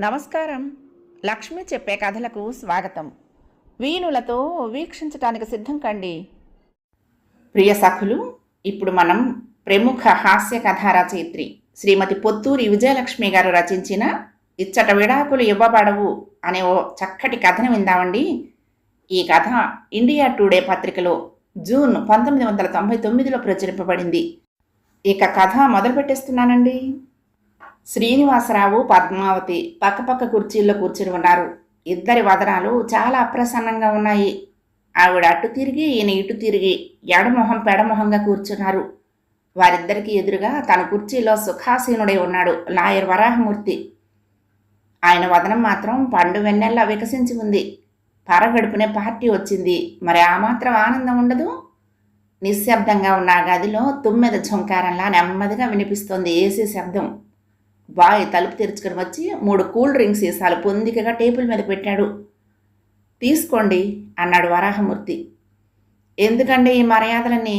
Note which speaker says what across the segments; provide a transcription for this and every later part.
Speaker 1: నమస్కారం. లక్ష్మి చెప్పే కథలకు స్వాగతం. వీణులతో వీక్షించటానికి సిద్ధం కండి. ప్రియ సఖులు, ఇప్పుడు మనం ప్రముఖ హాస్య కథా రచయిత్రి శ్రీమతి పొత్తూరి విజయలక్ష్మి గారు రచించిన ఇచ్చట విడాకులు ఇవ్వబడవు అనే ఓ చక్కటి కథను విందామండి. ఈ కథ ఇండియా టుడే పత్రికలో జూన్ 1999లో ప్రచురింపబడింది. ఇక కథ మొదలు పెట్టేస్తున్నానండి. శ్రీనివాసరావు, పద్మావతి పక్కపక్క కుర్చీల్లో కూర్చుని ఉన్నారు. ఇద్దరి వదనాలు చాలా అప్రసన్నంగా ఉన్నాయి. ఆవిడ అటు తిరిగి, ఈయన ఇటు తిరిగి ఎడమొహం పెడమొహంగా కూర్చున్నారు. వారిద్దరికీ ఎదురుగా తన కుర్చీలో సుఖాసీనుడై ఉన్నాడు లాయర్ వరాహమూర్తి. ఆయన వదనం మాత్రం పండు వెన్నెల్లా వికసించి ఉంది. పరగడుపునే పార్టీ వచ్చింది, మరి ఆ మాత్రం ఆనందం ఉండదు? నిశ్శబ్దంగా ఉన్న గదిలో తుమ్మెద ఝుంకారంలా నెమ్మదిగా వినిపిస్తోంది ఏసీ శబ్దం. బాయ్ తలుపు తెరుచుకుని వచ్చి 3 కూల్ డ్రింక్ సీసాలు పొందికగా టేబుల్ మీద పెట్టాడు. తీసుకోండి అన్నాడు వరాహమూర్తి. ఎందుకండి ఈ మర్యాదలన్నీ?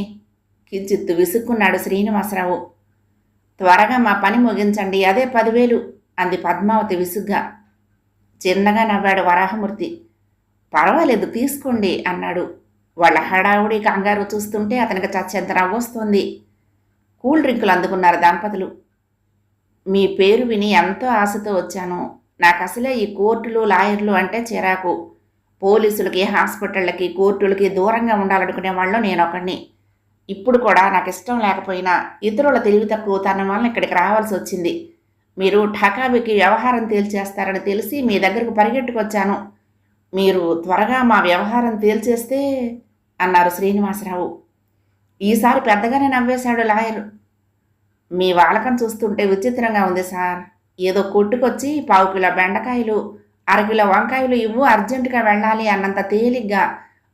Speaker 1: కించిత్తు విసుక్కున్నాడు శ్రీనివాసరావు. త్వరగా మా పని ముగించండి, అదే 10,000 అంది పద్మావతి విసుగ్గా. చిన్నగా నవ్వాడు వరాహమూర్తి. పర్వాలేదు తీసుకోండి అన్నాడు. వాళ్ళ హడావుడి కంగారు చూస్తుంటే అతనికి చచ్చెంత నవ్వొస్తోంది. కూల్ డ్రింకులు అందుకున్నారు దంపతులు. మీ పేరు విని ఎంతో ఆశతో వచ్చాను. నాకు అసలే ఈ కోర్టులు, లాయర్లు అంటే చిరాకు. పోలీసులకి, హాస్పిటళ్ళకి, కోర్టులకి దూరంగా ఉండాలనుకునే వాళ్ళు నేనొకడిని. ఇప్పుడు కూడా నాకు ఇష్టం లేకపోయినా ఇతరుల తెలివి తక్కువ తన వల్ల ఇక్కడికి రావాల్సి వచ్చింది. మీరు ఠకాబీకి వ్యవహారం తేల్చేస్తారని తెలిసి మీ దగ్గరకు పరిగెట్టుకొచ్చాను. మీరు త్వరగా మా వ్యవహారం తేల్చేస్తే అన్నారు శ్రీనివాసరావు. ఈసారి పెద్దగానే నవ్వేశాడు లాయరు. మీ వాలకం చూస్తుంటే విచిత్రంగా ఉంది సార్. ఏదో కొట్టుకొచ్చి 1/4 కిలో బెండకాయలు, 1/2 కిలో వంకాయలు ఇవ్వు, అర్జెంటుగా వెళ్ళాలి అన్నంత తేలిగ్గా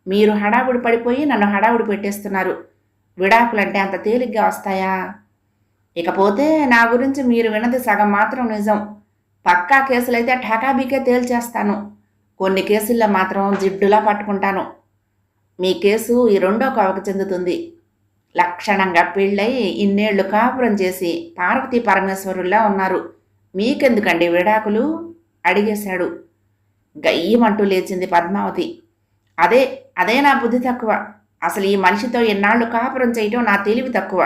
Speaker 1: మీరు హడావుడి పడిపోయి నన్ను హడావుడి పెట్టేస్తున్నారు. విడాకులంటే అంత తేలిగ్గా వస్తాయా? ఇకపోతే నా గురించి మీరు విన్నది సగం మాత్రం నిజం. పక్కా కేసులైతే ఠకాబీకే తేల్చేస్తాను. కొన్ని కేసుల్లో మాత్రం జిడ్డులా పట్టుకుంటాను. మీ కేసు ఈ 2వ కోవకు చెందుతుంది. లక్షణంగా పెళ్ళై ఇన్నేళ్లు కాపురం చేసి పార్వతీ పరమేశ్వరుల్లా ఉన్నారు. మీకెందుకండి విడాకులు అడిగేశాడు. గయ్యమంటూ లేచింది పద్మావతి. అదే నా బుద్ధి తక్కువ. అసలు ఈ మనిషితో ఎన్నాళ్ళు కాపురం చేయటం నా తెలివి తక్కువ.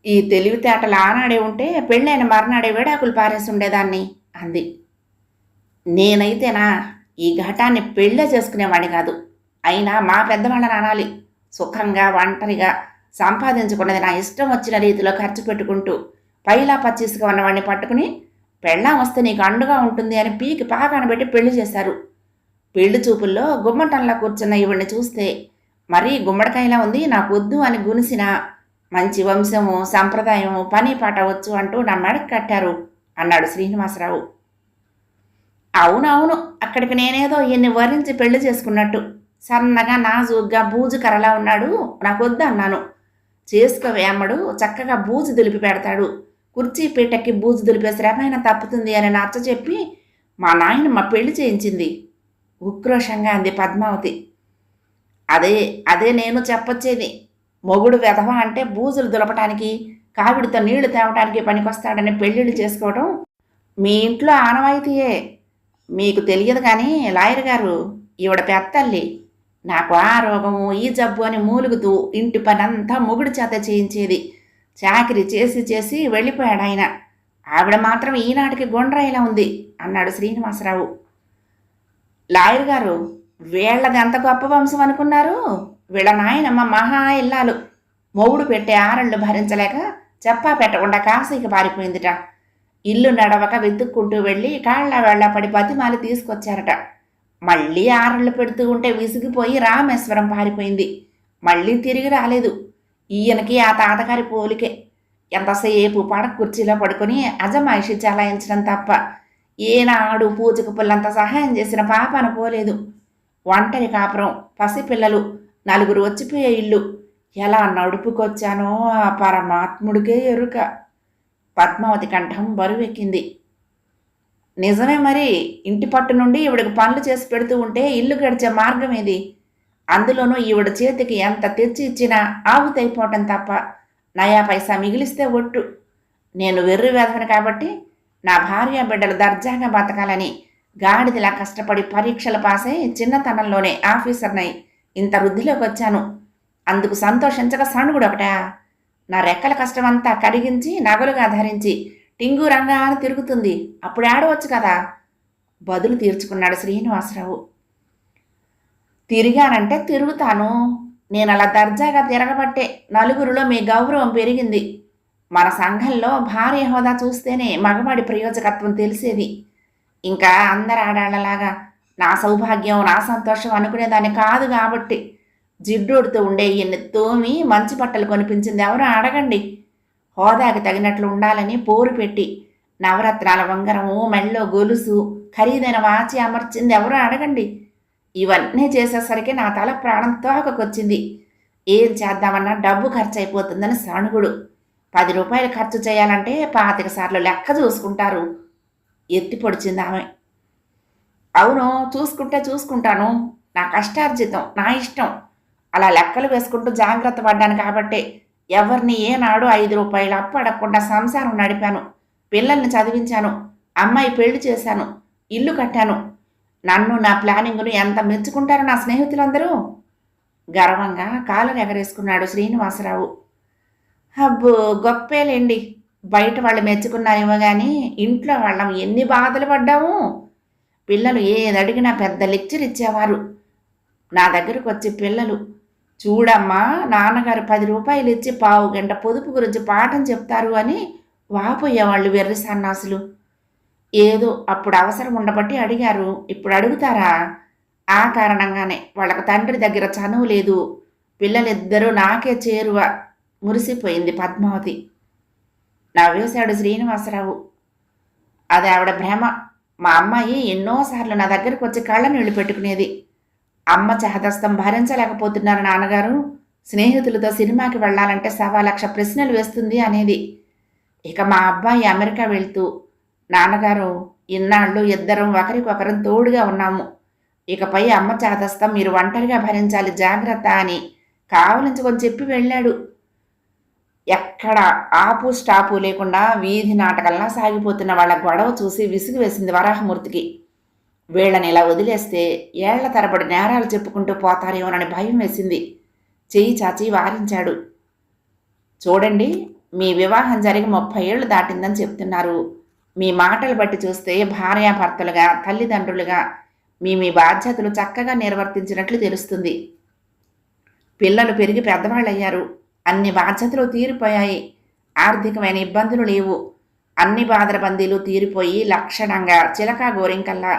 Speaker 1: ఈ తెలివితేటలు ఆనాడే ఉంటే పెళ్ళైన మర్నాడే విడాకులు పారేసి ఉండేదాన్ని అంది. నేనైతేనా ఈ ఘటాన్ని పెళ్ళే చేసుకునేవాడిని కాదు. అయినా మా పెద్దవాళ్ళని అనాలి. సుఖంగా ఒంటరిగా సంపాదించుకున్నది నా ఇష్టం వచ్చిన రీతిలో ఖర్చు పెట్టుకుంటూ పైలా పచ్చీసుగా ఉన్నవాడిని పట్టుకుని పెళ్ళాం వస్తే నీకు అండుగా ఉంటుంది అని పీకి పాకాన పెట్టి పెళ్లి చేశారు. పెళ్లి చూపుల్లో గుమ్మటంలా కూర్చున్న ఈవిడ్ని చూస్తే మరీ గుమ్మడికాయలా ఉంది, నాకు వద్దు అని గునిసిన మంచి వంశము, సంప్రదాయము, పని పాట వచ్చు అంటూ నా మెడకు కట్టారు అన్నాడు శ్రీనివాసరావు. అవునవును, అక్కడికి నేనేదో ఈయన్ని వరించి పెళ్లి చేసుకున్నట్టు. సన్నగా నాజూగ్గా బూజు కర్రలా ఉన్నాడు, నాకు వద్దు అన్నాను. చేసుకోవే అమ్మడు, చక్కగా బూజు దులిపి పెడతాడు. కుర్చీ పీటకి బూజు దులిపే శ్రమైన తప్పుతుంది అని నచ్చ చెప్పి మా నాయనమ్మ పెళ్లి చేయించింది ఉక్రోషంగా అంది పద్మావతి. అదే నేను చెప్పొచ్చేది. మొగుడు వెధవ అంటే బూజులు దులపటానికి, కావిడితో నీళ్లు తేవటానికి పనికొస్తాడని పెళ్ళిళ్ళు చేసుకోవడం మీ ఇంట్లో ఆనవాయితీయే. మీకు తెలియదు కానీ లాయర్ గారు, ఈవిడ పెత్తల్లి. నాకు ఆ రోగము, ఈ జబ్బు అని మూలుగుతూ ఇంటి పనంతా మొగుడు చేత చేయించేది. చాకిరి చేసి చేసి వెళ్ళిపోయాడు ఆయన. ఆవిడ మాత్రం ఈనాటికి గుండ్రాయిలా ఉంది అన్నాడు శ్రీనివాసరావు. లాయర్ గారు, వీళ్ళది ఎంత గొప్ప వంశం అనుకున్నారు? వీళ్ళ నాయనమ్మ మహా ఇల్లాలు. మొగుడు పెట్టే ఆరళ్ళు భరించలేక చెప్పా పెట్టకుండా కాశీకి పారిపోయిందిట. ఇల్లు నడవక వెతుక్కుంటూ వెళ్ళి కాళ్ళ వేళ్ళ పడి బతిమాలి తీసుకొచ్చారట. మళ్ళీ ఆరళ్ళు పెడుతూ ఉంటే విసిగిపోయి రామేశ్వరం పారిపోయింది. మళ్ళీ తిరిగి రాలేదు. ఈయనకి ఆ తాతగారి పోలికే. ఎంతసేపు పడక కుర్చీలో పడుకొని అజమాయిషి చలాయించడం తప్ప ఏనాడు పూజకు పుల్లంత సహాయం చేసిన పాపాన పోలేదు. ఒంటరి కాపురం, పసిపిల్లలు, 4 వచ్చిపోయే ఇల్లు. ఎలా నడుపుకొచ్చానో ఆ పరమాత్ముడికే ఎరుక. పద్మావతి కంఠం బరువెక్కింది. నిజమే మరి. ఇంటి పట్టు నుండి ఈవిడకు పనులు చేసి పెడుతూ ఉంటే ఇల్లు గడిచే మార్గం ఏది? అందులోనూ ఈవిడ చేతికి ఎంత తెచ్చి ఇచ్చినా ఆవుతైపోవటం తప్ప నయా పైసా మిగిలిస్తే ఒట్టు. నేను వెర్రి వేధవని కాబట్టి నా భార్య బిడ్డలు దర్జాగా బతకాలని గాడిదిలా కష్టపడి పరీక్షలు పాసై చిన్నతనంలోనే ఆఫీసర్నై ఇంత వృద్ధిలోకి వచ్చాను. అందుకు సంతోషించక సణుగుడు ఒకటా? నా రెక్కల కష్టమంతా కరిగించి నగలుగా ధరించి టింగు రంగా అని తిరుగుతుంది. అప్పుడు ఆడవచ్చు కదా. బదులు తీర్చుకున్నాడు శ్రీనివాసరావు. తిరిగానంటే తిరుగుతాను. నేను అలా దర్జాగా తిరగబట్టే నలుగురిలో మీ గౌరవం పెరిగింది. మన సంఘంలో భార్య హోదా చూస్తేనే మగవాడి ప్రయోజకత్వం తెలిసేది. ఇంకా అందరు ఆడాళ్లలాగా నా సౌభాగ్యం నా సంతోషం అనుకునేదాన్ని కాదు కాబట్టి జిడ్డోడుతూ ఉండే ఈయన్ని తోమి మంచి బట్టలు కొనిపించింది ఎవరో అడగండి. హోదాకి తగినట్లు ఉండాలని పోరు పెట్టి నవరత్నాల వంగరము, మెళ్ళో గొలుసు, ఖరీదైన వాచి అమర్చింది ఎవరో అడగండి. ఇవన్నీ చేసేసరికి నా తల ప్రాణం తోకకొచ్చింది. ఏం చేద్దామన్నా డబ్బు ఖర్చు అయిపోతుందని సణుగుడు. 10 రూపాయలు ఖర్చు చేయాలంటే 25 సార్లు లెక్క చూసుకుంటారు. ఎత్తి పొడిచింది ఆమె. అవును, చూసుకుంటాను. నా కష్టార్జితం, నా ఇష్టం. అలా లెక్కలు వేసుకుంటూ జాగ్రత్త పడ్డాను కాబట్టే ఎవరిని ఏనాడు 5 రూపాయలు అప్పు అడగకుండా సంసారం నడిపాను. పిల్లల్ని చదివించాను. అమ్మాయి పెళ్లి చేశాను. ఇల్లు కట్టాను. నన్ను నా ప్లానింగ్ను ఎంత మెచ్చుకుంటారో నా స్నేహితులందరూ. గర్వంగా కాలర్ ఎగరేసుకున్నాడు శ్రీనివాసరావు. అబ్బో, గొప్పేలేండి. బయట వాళ్ళు మెచ్చుకున్నారేమో కానీ ఇంట్లో వాళ్ళం ఎన్ని బాధలు పడ్డాము. పిల్లలు ఏదడిగినా పెద్ద లెక్చర్ ఇచ్చేవారు. నా దగ్గరకు వచ్చి పిల్లలు, చూడమ్మా నాన్నగారు 10 రూపాయలు ఇచ్చి పావు గంట పొదుపు గురించి పాఠం చెప్తారు అని వాపోయేవాళ్ళు వెర్రి సన్నాసులు. ఏదో అప్పుడు అవసరం ఉండబట్టి అడిగారు. ఇప్పుడు అడుగుతారా? ఆ కారణంగానే వాళ్ళకు తండ్రి దగ్గర చనువు లేదు. పిల్లలిద్దరూ నాకే చేరువ. మురిసిపోయింది పద్మావతి. నవ్వేశాడు శ్రీనివాసరావు. అది ఆవిడ భ్రమ. మా అమ్మాయి ఎన్నోసార్లు నా దగ్గరకు వచ్చి కళ్ళ నీళ్లు పెట్టుకునేది. అమ్మ చేదస్తం భరించలేకపోతున్నారు నాన్నగారు. స్నేహితులతో సినిమాకి వెళ్ళాలంటే 1,00,000 ప్రశ్నలు వేస్తుంది అనేది. ఇక మా అబ్బాయి అమెరికా వెళ్తూ, నాన్నగారు ఇన్నాళ్ళు ఇద్దరం ఒకరికొకరం తోడుగా ఉన్నాము. ఇకపై అమ్మ చేదస్తం మీరు ఒంటరిగా భరించాలి, జాగ్రత్త అని కావలించుకొని చెప్పి వెళ్ళాడు. ఎక్కడ ఆపు స్టాపు లేకుండా వీధి నాటకంలా సాగిపోతున్న వాళ్ళ గొడవ చూసి విసుగు వేసింది వరాహమూర్తికి. వీళ్ళని ఇలా వదిలేస్తే ఏళ్ల తరబడి నేరాలు చెప్పుకుంటూ పోతారేమోనని భయం వేసింది. చెయ్యి చాచి వారించాడు. చూడండి, మీ వివాహం జరిగి 30 ఏళ్లు దాటిందని చెప్తున్నారు. మీ మాటలు బట్టి చూస్తే భార్యాభర్తలుగా, తల్లిదండ్రులుగా మీ బాధ్యతలు చక్కగా నిర్వర్తించినట్లు తెలుస్తుంది. పిల్లలు పెరిగి పెద్దవాళ్ళయ్యారు. అన్ని బాధ్యతలు తీరిపోయాయి. ఆర్థికమైన ఇబ్బందులు లేవు. అన్ని బాధల బందీలు తీరిపోయి లక్షణంగా చిలకా గోరింకల్లా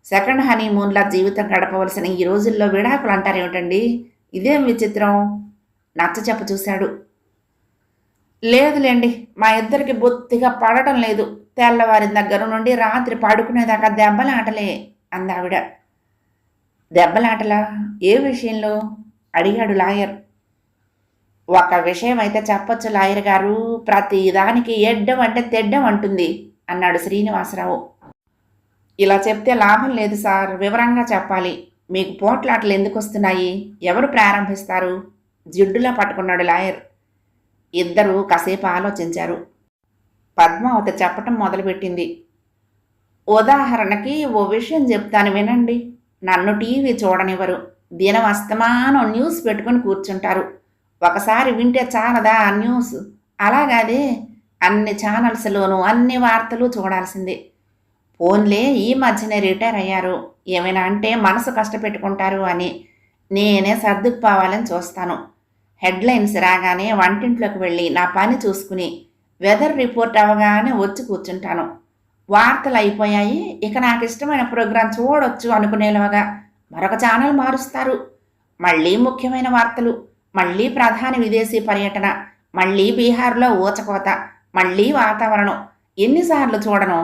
Speaker 1: సెకండ్ హనీమూన్లా జీవితం గడపవలసిన ఈ రోజుల్లో విడాకులు అంటారేమిటండి? ఇదేం విచిత్రం? నచ్చ చెప్ప చూశాడు. లేదులేండి, మా ఇద్దరికి బొత్తిగా పడటం లేదు. తెల్లవారి దగ్గర నుండి రాత్రి పడుకునేదాకా దెబ్బలాటలే అందావిడ. దెబ్బలాటలా? ఏ విషయంలో? అడిగాడు లాయర్. ఒక విషయం అయితే చెప్పొచ్చు లాయర్ గారు, ప్రతి దానికి ఎడ్డం అంటే తెడ్డం అంటుంది అన్నాడు శ్రీనివాసరావు. ఇలా చెప్తే లాభం లేదు సార్, వివరంగా చెప్పాలి. మీకు పోట్లాటలు ఎందుకు వస్తున్నాయి? ఎవరు ప్రారంభిస్తారు? జిడ్డులా పట్టుకున్నాడు లాయర్. ఇద్దరూ కాసేపు ఆలోచించారు. పద్మావతి చెప్పటం మొదలుపెట్టింది. ఉదాహరణకి ఓ విషయం చెప్తాను వినండి. నన్ను టీవీ చూడనివ్వరు. దినం అస్తమానం న్యూస్ పెట్టుకుని కూర్చుంటారు. ఒకసారి వింటే చాలదా ఆ న్యూస్? అలాగాదే అన్ని ఛానల్స్లోనూ అన్ని వార్తలు చూడాల్సిందే. ఫోన్లే ఈ మధ్యనే రిటైర్ అయ్యారు. ఏమైనా అంటే మనసు కష్టపెట్టుకుంటారు అని నేనే సర్దుకుపోవాలని చూస్తాను. హెడ్లైన్స్ రాగానే వంటింట్లోకి వెళ్ళి నా పని చూసుకుని వెదర్ రిపోర్ట్ అవ్వగానే వచ్చి కూర్చుంటాను. వార్తలు అయిపోయాయి, ఇక నాకు ఇష్టమైన ప్రోగ్రాం చూడొచ్చు అనుకునేలాగా మరొక ఛానల్ మారుస్తారు. మళ్ళీ ముఖ్యమైన వార్తలు, మళ్ళీ ప్రధాని విదేశీ పర్యటన, మళ్ళీ బీహార్లో ఊచకోత, మళ్ళీ వాతావరణం. ఎన్నిసార్లు చూడను?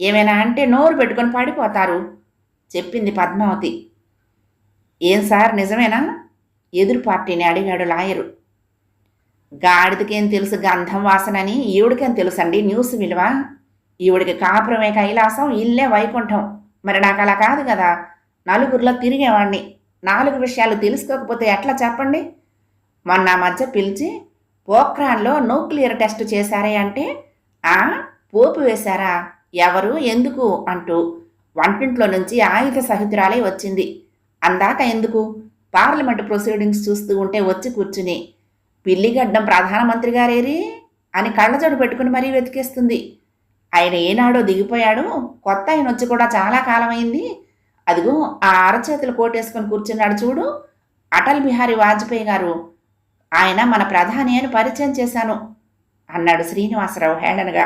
Speaker 1: ఏమైనా అంటే నోరు పెట్టుకొని పడిపోతారు చెప్పింది పద్మావతి. ఏం సార్ నిజమేనా? ఎదురు పార్టీని అడిగాడు లాయరు. గాడిదకేం తెలుసు గంధం వాసనని, ఈవిడికేం తెలుసండి న్యూస్ విలువ? ఈవిడికి కాపురమే కైలాసం, ఇల్లే వైకుంఠం. మరి నాకు అలా కాదు కదా. నలుగురిలో తిరిగేవాడిని. 4 విషయాలు తెలుసుకోకపోతే ఎట్లా చెప్పండి? మొన్న మధ్య పిలిచి పోఖ్రాన్లో న్యూక్లియర్ టెస్ట్ చేశారే అంటే ఆ పోపు వేశారా, ఎవరు, ఎందుకు అంటూ వంటింట్లో నుంచి ఆయుధ సహితురాలై వచ్చింది. అందాక ఎందుకు, పార్లమెంటు ప్రొసీడింగ్స్ చూస్తూ ఉంటే వచ్చి కూర్చుని పిల్లిగడ్డం ప్రధానమంత్రి గారేరి అని కళ్ళజోడు పెట్టుకుని మరీ వెతికేస్తుంది. ఆయన ఏనాడో దిగిపోయాడు, కొత్త ఆయన వచ్చి కూడా చాలా కాలమైంది. అదిగో ఆ అరచేతులు కోటేసుకొని కూర్చున్నాడు చూడు, అటల్ బిహారీ వాజ్పేయి గారు, ఆయన మన ప్రధాని అని పరిచయం చేశాను అన్నాడు శ్రీనివాసరావు హేళనగా.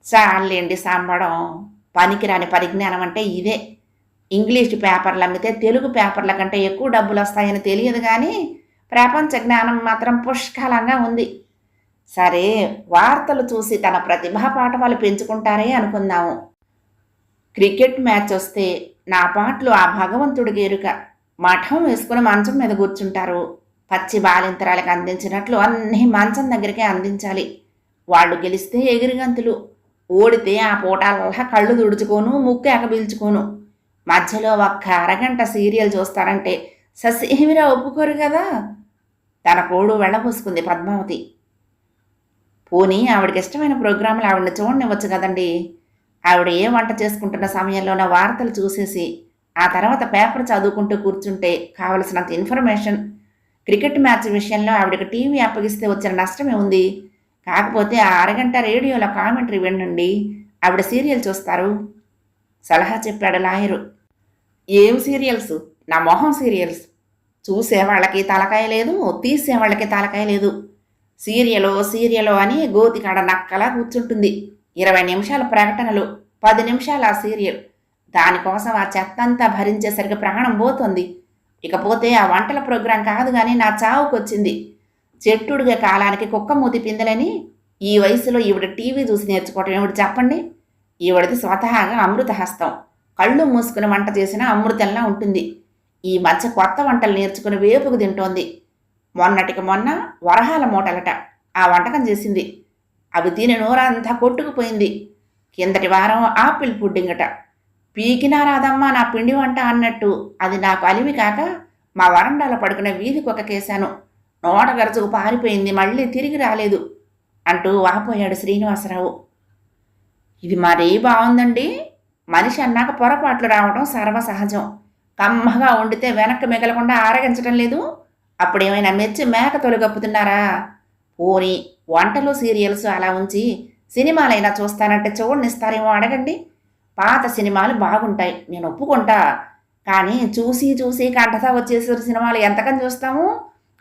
Speaker 1: చాలేండి సాంబడం, పనికిరాని పరిజ్ఞానం అంటే ఇదే. ఇంగ్లీష్ పేపర్లు అమ్మితే తెలుగు పేపర్ల కంటే ఎక్కువ డబ్బులు వస్తాయని తెలియదు కానీ ప్రపంచ జ్ఞానం మాత్రం పుష్కలంగా ఉంది. సరే, వార్తలు చూసి తన ప్రతిభా పాఠవాలు పెంచుకుంటారే అనుకుందాము. క్రికెట్ మ్యాచ్ వస్తే నా పాటలు ఆ భగవంతుడికి ఎరుక, మఠం వేసుకుని మంచం మీద కూర్చుంటారు. పచ్చి బాలింతరాలకు అందించినట్లు అన్నీ మంచం దగ్గరికే అందించాలి. వాళ్ళు గెలిస్తే ఎగిరిగంతులు, ఓడితే ఆ పూటాలల్లా కళ్ళు తుడుచుకోను, ముక్కు ఎగబీల్చుకోను. మధ్యలో ఒక్క అరగంట సీరియల్ చూస్తారంటే ససేమిరా ఒప్పుకోరు కదా. తన కోడు వెళ్ళబోసుకుంది పద్మావతి. పోనీ ఆవిడకి ఇష్టమైన ప్రోగ్రాంలు ఆవిడని చూడనివ్వచ్చు కదండి. ఆవిడ ఏ వంట చేసుకుంటున్న సమయంలోనే వార్తలు చూసేసి ఆ తర్వాత పేపర్ చదువుకుంటూ కూర్చుంటే కావలసినంత ఇన్ఫర్మేషన్. క్రికెట్ మ్యాచ్ విషయంలో ఆవిడకి టీవీ అప్పగిస్తే వచ్చిన నష్టమే ఉంది. కాకపోతే ఆ అరగంట రేడియోలో కామెంటరీ వినండి, ఆవిడ సీరియల్ చూస్తారు సలహా చెప్పాడు లాయరు. ఏం సీరియల్స్? నా మొహం సీరియల్స్. చూసేవాళ్ళకి తలకాయ లేదు, తీసేవాళ్ళకి తలకాయ లేదు. సీరియలో అని గోతికాడ నక్కలా కూర్చుంటుంది. 20 నిమిషాల ప్రకటనలు, 10 నిమిషాలు ఆ సీరియల్. దానికోసం ఆ చెత్తంతా భరించేసరికి ప్రాణం పోతుంది. ఇకపోతే ఆ వంటల ప్రోగ్రాం కాదు కానీ నా చావుకొచ్చింది. చెట్టుడిగే కాలానికి కుక్క మూతి పిందలని ఈ వయసులో ఈవిడ టీవీ చూసి నేర్చుకోవటం ఏమిటి చెప్పండి? ఈవిడది స్వతహాగా అమృత హస్తం. కళ్ళు మూసుకుని వంట చేసినా అమృతంలా ఉంటుంది. ఈ మధ్య కొత్త వంటలు నేర్చుకుని వేపుకు తింటోంది. మొన్నటికి మొన్న వరహాల మూటలట ఆ వంటకం చేసింది. అవి తిని నోరంతా కొట్టుకుపోయింది. కిందటి వారం ఆపిల్ పుడ్డింగట. పీకినా రాదమ్మా నా పిండి వంట అన్నట్టు అది నాకు అలివి కాక మా వరండాలో పడుకునే వీధి కుక్కకేశాను. నోట గరచుకు పారిపోయింది, మళ్ళీ తిరిగి రాలేదు అంటూ వాపోయాడు శ్రీనివాసరావు. ఇది మరీ బాగుందండి. మనిషి అన్నాక పొరపాట్లు రావడం సర్వసహజం. కమ్మగా వండితే వెనక్కి మిగలకుండా ఆరగించడం లేదు. అప్పుడేమైనా మెచ్చి మేక తొలగప్పుతున్నారా? పోనీ వంటలు సీరియల్స్ అలా ఉంచి సినిమాలైనా చూస్తానంటే చూడనిస్తారేమో అడగండి. పాత సినిమాలు బాగుంటాయి, నేను ఒప్పుకుంటా. కానీ చూసి చూసి కంటతా వచ్చేసే సినిమాలు ఎంతకని చూస్తాము?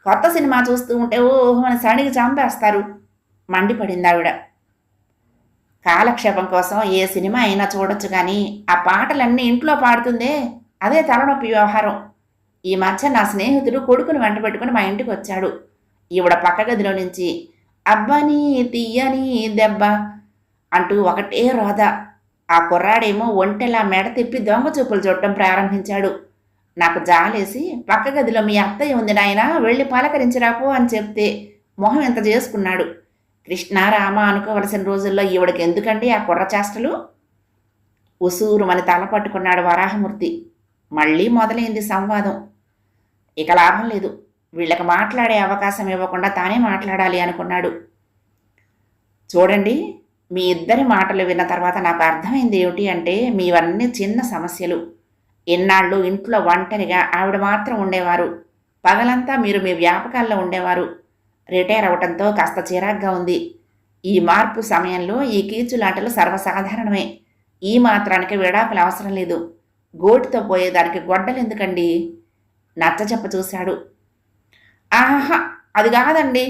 Speaker 1: కొత్త సినిమా చూస్తూ ఉంటే ఓహో అని సడిగి చంపేస్తారు మండిపడింది ఆవిడ. కాలక్షేపం కోసం ఏ సినిమా అయినా చూడొచ్చు కానీ ఆ పాటలన్నీ ఇంట్లో పాడుతుందే, అదే తలనొప్పి వ్యవహారం. ఈ మధ్య నా స్నేహితుడు కొడుకుని వెంట పెట్టుకుని మా ఇంటికి వచ్చాడు. ఈవిడ పక్క గదిలో నుంచి అబ్బని తీయని దెబ్బ అంటూ ఒకటే రోద. ఆ కుర్రాడేమో ఒంటెలా మెడ తిప్పి దొంగ చూపులు చూడటం ప్రారంభించాడు. నాకు జాలేసి పక్క గదిలో మీ అత్తయ్య ఉంది నాయన, వెళ్ళి పలకరించిరాపో అని చెప్తే మొహం ఎంత చేసుకున్నాడు. కృష్ణారామ అనుకోవలసిన రోజుల్లో ఈవిడకి ఎందుకండి ఆ కుర్ర చేష్టలు? ఉసూరు మన తల పట్టుకున్నాడు వరాహమూర్తి. మళ్ళీ మొదలైంది సంవాదం. ఇక లాభం లేదు, వీళ్ళకి మాట్లాడే అవకాశం ఇవ్వకుండా తానే మాట్లాడాలి అనుకున్నాడు. చూడండి, మీ ఇద్దరి మాటలు విన్న తర్వాత నాకు అర్థమైంది ఏమిటి అంటే మీవన్నీ చిన్న సమస్యలు. ఎన్నాళ్ళు ఇంట్లో ఒంటరిగా ఆవిడ మాత్రం ఉండేవారు. పగలంతా మీరు మీ వ్యాపకాల్లో ఉండేవారు. రిటైర్ అవటంతో కాస్త చిరాగ్గా ఉంది. ఈ మార్పు సమయంలో ఈ కీచులాటలు సర్వసాధారణమే. ఈ మాత్రానికి విడాకులు అవసరం లేదు. గోటితో పోయేదానికి గొడ్డలు ఎందుకండి? నచ్చచెప్ప చూశాడు. ఆహా, అది కాదండి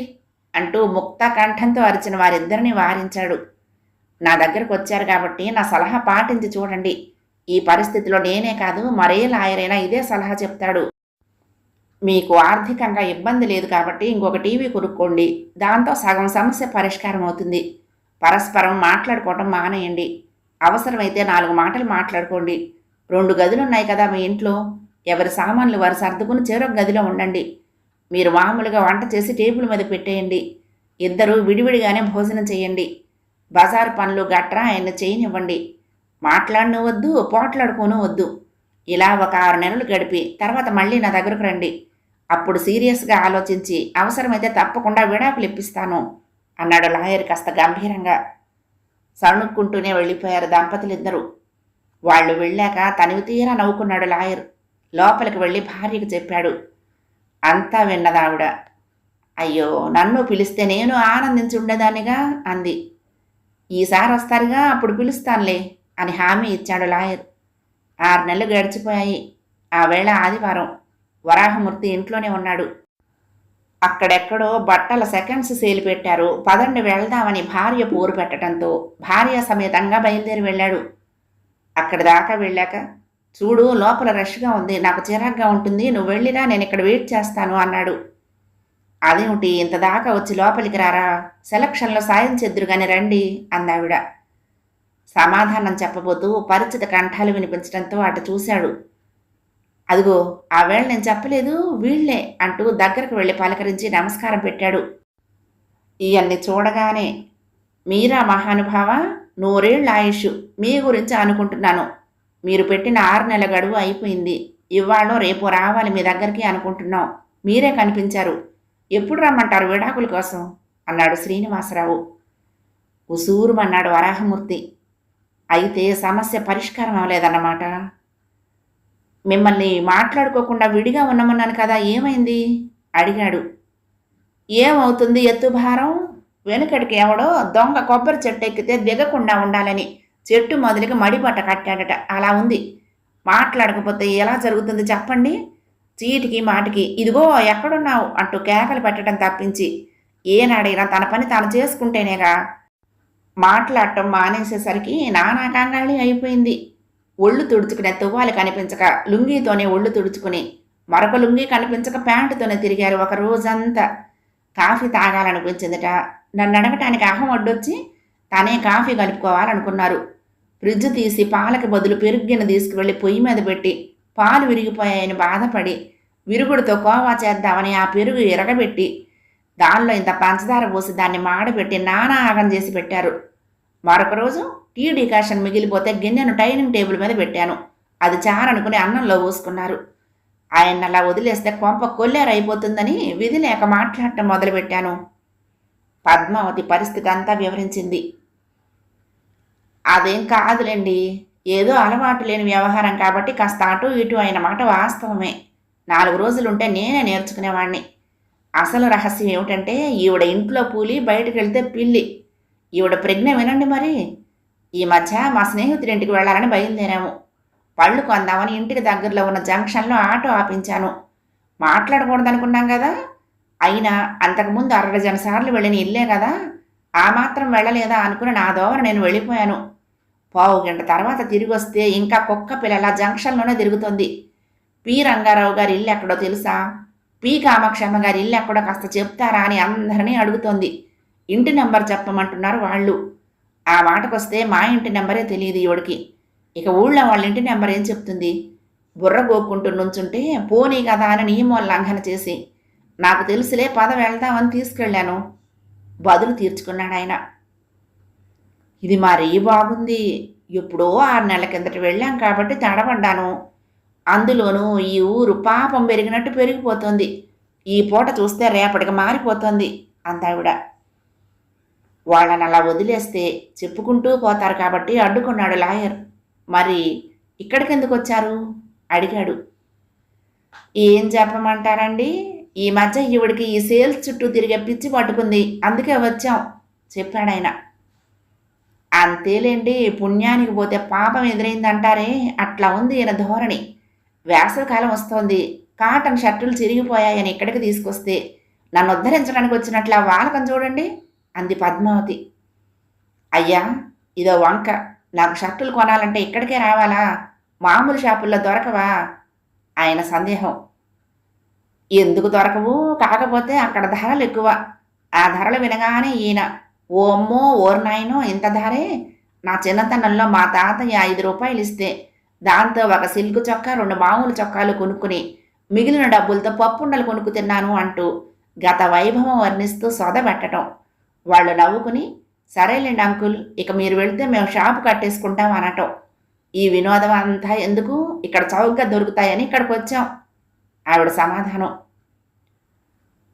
Speaker 1: అంటూ ముక్త కంఠంతో అరిచిన వారిద్దరిని వారించాడు. నా దగ్గరకు వచ్చారు కాబట్టి నా సలహా పాటించి చూడండి. ఈ పరిస్థితిలో నేనే కాదు మరే లాయరైనా ఇదే సలహా చెప్తాడు. మీకు ఆర్థికంగా ఇబ్బంది లేదు కాబట్టి ఇంకొక టీవీ కొనుక్కోండి. దాంతో సగం సమస్య పరిష్కారం అవుతుంది. పరస్పరం మాట్లాడుకోవటం మానేయండి. అవసరమైతే 4 మాటలు మాట్లాడుకోండి. 2 గదులున్నాయి కదా మీ ఇంట్లో. ఎవరి సామాన్లు వారు సర్దుకుని చెరొక గదిలో ఉండండి. మీరు మామూలుగా వంట చేసి టేబుల్ మీద పెట్టేయండి. ఇద్దరూ విడివిడిగానే భోజనం చేయండి. బజారు పనులు గట్రా ఆయన చేయనివ్వండి. మాట్లాడను వద్దు, పోట్లాడుకోను వద్దు. ఇలా ఒక 6 నెలలు గడిపి తర్వాత మళ్ళీ నా దగ్గరకు రండి. అప్పుడు సీరియస్గా ఆలోచించి అవసరమైతే తప్పకుండా విడాకులు ఇప్పిస్తాను అన్నాడు లాయర్ కాస్త గంభీరంగా. సణుక్కుంటూనే వెళ్ళిపోయారు దంపతులిద్దరూ. వాళ్ళు వెళ్ళాక తనివి తీరా నవ్వుకున్నాడు లాయర్. లోపలికి వెళ్ళి భార్యకు చెప్పాడు. అంతా విన్నదావిడ. అయ్యో, నన్ను పిలిస్తే నేను ఆనందించి ఉండేదానిగా అంది. ఈసారి వస్తారుగా, అప్పుడు పిలుస్తానులే అని హామీ ఇచ్చాడు లాయర్. 6 నెలలు గడిచిపోయాయి. ఆ వేళ ఆదివారం. వరాహమూర్తి ఇంట్లోనే ఉన్నాడు. అక్కడెక్కడో బట్టల సెకండ్స్ సేల్ పెట్టారు. పదండి వెళ్దామని భార్య పోరు పెట్టడంతో భార్య సమేతంగా బయలుదేరి వెళ్ళాడు. అక్కడి దాకా వెళ్ళాక, చూడు లోపల రష్గా ఉంది, నాకు చిరాగ్గా ఉంటుంది, నువ్వు వెళ్ళిరా, నేను ఇక్కడ వెయిట్ చేస్తాను అన్నాడు. అదేమిటి, ఇంత దాకా వచ్చి లోపలికి రారా, సెలక్షన్లో సాయం చెద్దురుగాని రండి అందావిడ. సమాధానం చెప్పబోతూ పరిచిత కంఠాలు వినిపించడంతో అటు చూశాడు. అదిగో, ఆ వేళ నేను చెప్పలేదు, వీళ్లే అంటూ దగ్గరకు వెళ్ళి పలకరించి నమస్కారం పెట్టాడు. ఇవన్నీ చూడగానే, మీరా మహానుభావ, 100 ఏళ్ల ఆయుష్, మీ గురించి అనుకుంటున్నాను. మీరు పెట్టిన 6 నెలల గడువు అయిపోయింది. ఇవాళ రేపు రావాలి మీ దగ్గరికి అనుకుంటున్నాం. మీరే కనిపించారు. ఎప్పుడు రమ్మంటారు విడాకుల కోసం అన్నాడు శ్రీనివాసరావు. ఉసూరుమన్నాడు వరాహమూర్తి. అయితే సమస్య పరిష్కారం అవ్వలేదన్నమాట. మిమ్మల్ని మాట్లాడుకోకుండా విడిగా ఉన్నామన్నాను కదా, ఏమైంది అడిగాడు. ఏమవుతుంది, ఎత్తుభారం. వెనుకటికి ఎవడో దొంగ కొబ్బరి చెట్టు ఎక్కితే దిగకుండా ఉండాలని చెట్టు మొదలుకి మడిబట్ట కట్టాడట. అలా ఉంది. మాట్లాడకపోతే ఎలా జరుగుతుంది చెప్పండి. చీటికి మాటికి ఇదిగో ఎక్కడున్నావు అంటూ కేకలు పెట్టడం తప్పించి ఏనాడైనా తన పని తాను చేసుకుంటేనేగా. మాట్లాడటం మానేసేసరికి నానా కంగాళి అయిపోయింది. ఒళ్ళు తుడుచుకునే తువ్వాలి కనిపించక లుంగీతోనే ఒళ్ళు తుడుచుకుని, మరొక లుంగీ కనిపించక ప్యాంటుతోనే తిరిగారు ఒక రోజంతా. కాఫీ తాగాలనిపించిందట. నన్ను అడగటానికి అహం అడ్డొచ్చి తనే కాఫీ కలుపుకోవాలనుకున్నారు. ఫ్రిడ్జ్ తీసి పాలకి బదులు పెరుగ్గిన తీసుకువెళ్ళి పొయ్యి మీద పెట్టి పాలు విరిగిపోయాయని బాధపడి విరుగుడుతో కోవా చేద్దామని ఆ పెరుగు ఎరగబెట్టి దానిలో ఇంత పంచదార పోసి దాన్ని మాడబెట్టి నానా ఆగం చేసి పెట్టారు. మరొక రోజు టీ డికాషన్ మిగిలిపోతే గిన్నెను డైనింగ్ టేబుల్ మీద పెట్టాను. అది చారనుకుని అన్నంలో పోసుకున్నారు. ఆయన అలా వదిలేస్తే కొంప కొల్లేరైపోతుందని విధి లేక మాట్లాడటం మొదలుపెట్టాను. పద్మావతి పరిస్థితి అంతా వివరించింది. అదేం కాదులేండి, ఏదో అలవాటు లేని వ్యవహారం కాబట్టి కాస్త అటు ఇటు అయిన మాట వాస్తవమే. 4 రోజులుంటే నేనే నేర్చుకునేవాణ్ణి. అసలు రహస్యం ఏమిటంటే, ఈవిడ ఇంట్లో పూలి బయటకు వెళ్తే పిల్లి. ఈవిడ ప్రజ్ఞ వినండి మరి. ఈ మధ్య మా స్నేహితుడింటికి వెళ్ళాలని బయలుదేరాము. పళ్ళు కొందామని ఇంటికి దగ్గరలో ఉన్న జంక్షన్లో ఆటో ఆపించాను. మాట్లాడకూడదనుకున్నాం కదా. అయినా అంతకుముందు 60 డజన్ సార్లు వెళ్ళిన ఇల్లే కదా, ఆ మాత్రం వెళ్ళలేదా అనుకుని నా దోవన నేను వెళ్ళిపోయాను. 15 గంట తర్వాత తిరిగి వస్తే ఇంకా కుక్క పిల్లల జంక్షన్లోనే తిరుగుతుంది. పి రంగారావు గారి ఇల్లు ఎక్కడో తెలుసా, పి కామాక్షమ్మ గారి ఇల్లు ఎక్కడో కాస్త చెప్తారా అని అందరినీ అడుగుతోంది. ఇంటి నెంబర్ చెప్పమంటున్నారు వాళ్ళు. ఆ మాటకొస్తే మా ఇంటి నెంబరే తెలియదు ఈవిడికి. ఇక ఊళ్ళో వాళ్ళ ఇంటి నెంబర్ ఏం చెప్తుంది. బుర్ర గోక్కుంటూ నుంచుంటే పోనీ కదా అని నియమోల్లంఘన చేసి, నాకు తెలుసులే పద వెళ్దామని తీసుకెళ్ళాను. బదులు తీర్చుకున్నాడు ఆయన. ఇది మరీ బాగుంది. ఎప్పుడో 6 నెలల కిందట వెళ్ళాం కాబట్టి తడబడ్డాను. అందులోనూ ఈ ఊరు పాపం పెరిగినట్టు పెరిగిపోతుంది. ఈ పూట చూస్తే రేపటికి మారిపోతుంది అందావిడ. వాళ్ళని అలా వదిలేస్తే చెప్పుకుంటూ పోతారు కాబట్టి అడ్డుకున్నాడు లాయర్. మరి ఇక్కడికెందుకు వచ్చారు అడిగాడు. ఏం చెప్పమంటారండి, ఈ మధ్య ఈవిడికి ఈ సేల్స్ చుట్టూ తిరిగే పిచ్చి పట్టుకుంది, అందుకే వచ్చాం చెప్పాడాయన. అంతేలేండి, పుణ్యానికి పోతే పాపం ఎదురైందంటారే, అట్లా ఉంది ఈయన ధోరణి. వేసవికాలం వస్తోంది, కాటన్ షర్టులు చిరిగిపోయాయని ఇక్కడికి తీసుకొస్తే నన్ను ఉద్ధరించడానికి వచ్చినట్లా వాలకం చూడండి అంది పద్మావతి. అయ్యా, ఇదో వంక. నాకు షర్టులు కొనాలంటే ఇక్కడికే రావాలా, మామూలు షాపుల్లో దొరకవా ఆయన సందేహం. ఎందుకు దొరకవు, కాకపోతే అక్కడ ధరలు ఎక్కువ. ఆ ధరలు వినగానే ఈయన, ఓ అమ్మో ఓర్నాయనో ఇంత ధరే. నా చిన్నతనంలో మా తాతయ్య 5 రూపాయలు ఇస్తే దాంతో ఒక సిల్క్ చొక్కా 2 మామూలు చొక్కాలు కొనుక్కుని మిగిలిన డబ్బులతో పప్పుండలు కొనుక్కు తిన్నాను అంటూ గత వైభవం వర్ణిస్తూ సొదబెట్టడం. వాళ్ళు నవ్వుకుని, సరేలేండి అంకుల్, ఇక మీరు వెళితే మేము షాపు కట్టేసుకుంటాం అనటం. ఈ వినోదం అంతా ఎందుకు, ఇక్కడ చౌకగా దొరుకుతాయని ఇక్కడికి వచ్చాం ఆవిడ సమాధానం.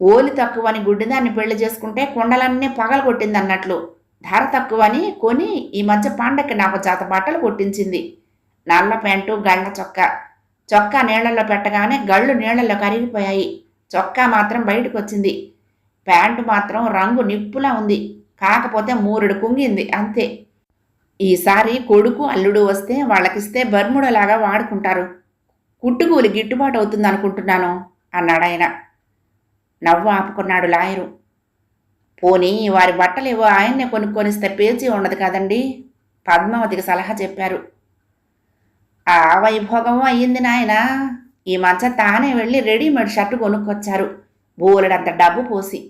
Speaker 1: ఓలి తక్కువని గుడ్డిదాన్ని పెళ్లి చేసుకుంటే కుండలన్నీ పగల కొట్టింది అన్నట్లు ధర తక్కువని కొని ఈ మధ్య పండక్కి నాకు జత బట్టలు కొట్టించింది. నల్ల ప్యాంటు, గళ్ళ చొక్కా. చొక్కా నీళ్లలో పెట్టగానే గళ్ళు నీళ్లలో కరిగిపోయాయి. చొక్కా మాత్రం బయటకు వచ్చింది. ప్యాంటు మాత్రం రంగు నిప్పులా ఉంది. కాకపోతే మూరెడు కుంగింది అంతే. ఈసారి కొడుకు అల్లుడు వస్తే వాళ్ళకిస్తే బర్ముడలాగా వాడుకుంటారు. కుట్టుకూలి గిట్టుబాటు అవుతుంది అనుకుంటున్నాను అన్నాడాయన. నవ్వు ఆపుకున్నాడు లాయరు. పోనీ వారి బట్టలేవో ఆయన్నే కొనుక్కొనిస్తే పేచీ ఉండదు కదండి, పద్మావతికి సలహా చెప్పారు. ఆ వైభోగము అయ్యింది నాయన. ఈ మధ్య తానే వెళ్ళి రెడీమేడ్ షర్టు కొనుక్కొచ్చారు, బోలెడంత డబ్బు పోసి.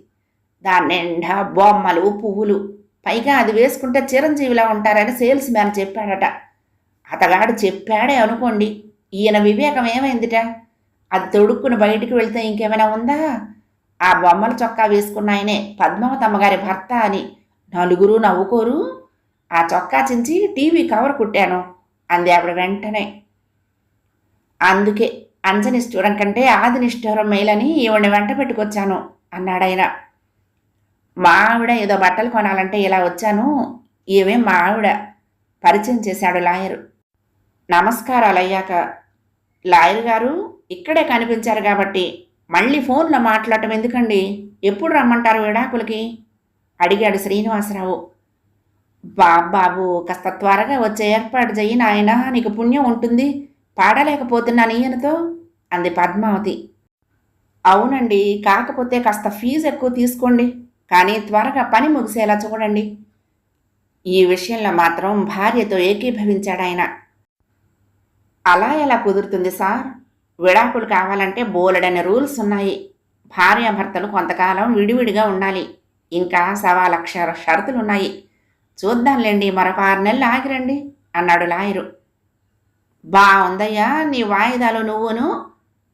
Speaker 1: దాని నిండా బొమ్మలు, పువ్వులు, పైగా అది వేసుకుంటే చిరంజీవిలా ఉంటారని సేల్స్ మ్యాన్ చెప్పాడట. అతగాడు చెప్పాడే అనుకోండి, ఈయన వివేకం ఏమైందిట? అది తొడుక్కుని బయటికి వెళ్తే ఇంకేమైనా ఉందా? ఆ బొమ్మల చొక్కా వేసుకున్నాయనే పద్మావతమ్మగారి భర్త అని నలుగురు నవ్వుకోరు? ఆ చొక్కా చించి టీవీ కవర్ కుట్టాను అంది ఆవిడ వెంటనే. అందుకే అంజనిష్ఠూరం కంటే ఆదినిష్ఠూరం మేలని ఈవిడ్ని వెంట పెట్టుకొచ్చాను అన్నాడాయన. మా ఆవిడ ఏదో బట్టలు కొనాలంటే ఇలా వచ్చాను, ఈమె మా ఆవిడ పరిచయం చేశాడు లాయరు. నమస్కారాలు అయ్యాక, లాయర్ గారు ఇక్కడే కనిపించారు కాబట్టి మళ్ళీ ఫోన్లో మాట్లాడటం ఎందుకండి, ఎప్పుడు రమ్మంటారు విడాకులకి అడిగాడు శ్రీనివాసరావు. బాబాబు కాస్త త్వరగా వచ్చే ఏర్పాటు చెయ్యి నాయన, నీకు పుణ్యం ఉంటుంది, పాడలేకపోతున్నాను ఈయనతో అంది పద్మావతి. అవునండి, కాకపోతే కాస్త ఫీజు ఎక్కువ తీసుకోండి, కానీ త్వరగా పని ముగిసేలా చూడండి. ఈ విషయంలో మాత్రం భార్యతో ఏకీభవించాడాయన. అలా ఎలా కుదురుతుంది సార్? విడాకులు కావాలంటే బోలెడని రూల్స్ ఉన్నాయి. భార్యాభర్తలు కొంతకాలం విడివిడిగా ఉండాలి. ఇంకా 1,00,000 షరతులున్నాయి. చూద్దాంలేండి, మరొక 6 నెలలు ఆగిరండి అన్నాడు లాయరు. బాగుందయ్యా నీ వాయిదాలు నువ్వును.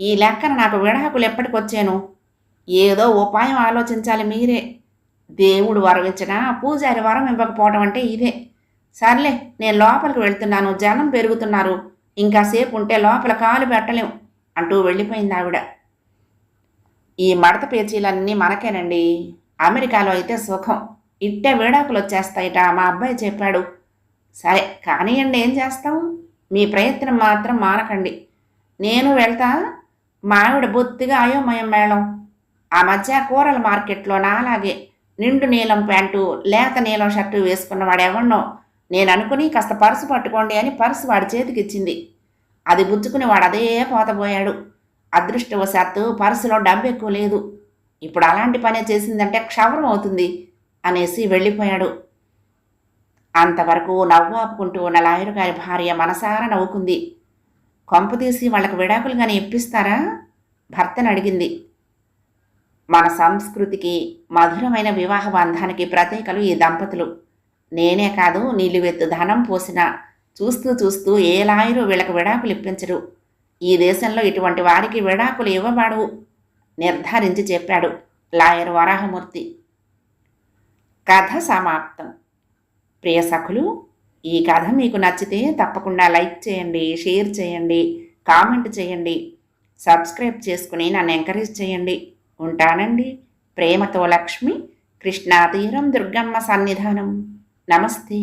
Speaker 1: ఈ లెక్కన నాకు విడాకులు ఎప్పటికొచ్చాను? ఏదో ఉపాయం ఆలోచించాలి మీరే. దేవుడు వరమించినా పూజారి వరం ఇవ్వకపోవడం అంటే ఇదే. సర్లే, నేను లోపలికి వెళ్తున్నాను, జనం పెరుగుతున్నారు, ఇంకాసేపు ఉంటే లోపల కాలు పెట్టలేం అంటూ వెళ్ళిపోయింది ఆవిడ. ఈ మడత పేచీలన్నీ మనకేనండి. అమెరికాలో అయితే సుఖం, ఇట్టే విడాకులు వచ్చేస్తాయిట మా అబ్బాయి చెప్పాడు. సరే కానివ్వండి, ఏం చేస్తాం? మీ ప్రయత్నం మాత్రం మానకండి. నేను వెళ్తా. మా ఆవిడ బొత్తిగా అయోమయం మేళం. ఆ మధ్య కూరల మార్కెట్లో నాలాగే నిండు నీలం ప్యాంటు, లేత నీలం షర్టు వేసుకున్నవాడు ఎవన్నో నేను అనుకుని కాస్త పర్సు పట్టుకోండి అని పర్సు వాడి చేతికిచ్చింది. అది బుచ్చుకుని వాడు అదే పోతపోయాడు. అదృష్టవశాత్తు పర్సులో డబ్బు ఎక్కువ లేదు. ఇప్పుడు అలాంటి పనే చేసిందంటే క్షవరం అవుతుంది అనేసి వెళ్ళిపోయాడు. అంతవరకు నవ్వు ఆపుకుంటూ ఉన్న లాయరు గారి భార్య మనసారా నవ్వుకుంది. కొంపతీసి వాళ్ళకు విడాకులు కానీ ఇప్పిస్తారా? భర్తను అడిగింది. మన సంస్కృతికి, మధురమైన వివాహ బంధానికి ప్రతీకలు ఈ దంపతులు. నేనే కాదు, నిలువెత్తు ధనం పోసినా చూస్తూ చూస్తూ ఏ లాయరు వీళ్ళకి విడాకులు ఇప్పించరు. ఈ దేశంలో ఇటువంటి వారికి విడాకులు ఇవ్వబడవు నిర్ధారించి చెప్పాడు లాయర్ వరాహమూర్తి. కథ సమాప్తం. ప్రియ సఖులు, ఈ కథ మీకు నచ్చితే తప్పకుండా లైక్ చేయండి, షేర్ చేయండి, కామెంట్ చేయండి, సబ్స్క్రైబ్ చేసుకుని నన్ను ఎంకరేజ్ చేయండి. ఉంటానండి. ప్రేమతో లక్ష్మి, కృష్ణా తీరం, దుర్గమ్మ సన్నిధానం. నమస్తే.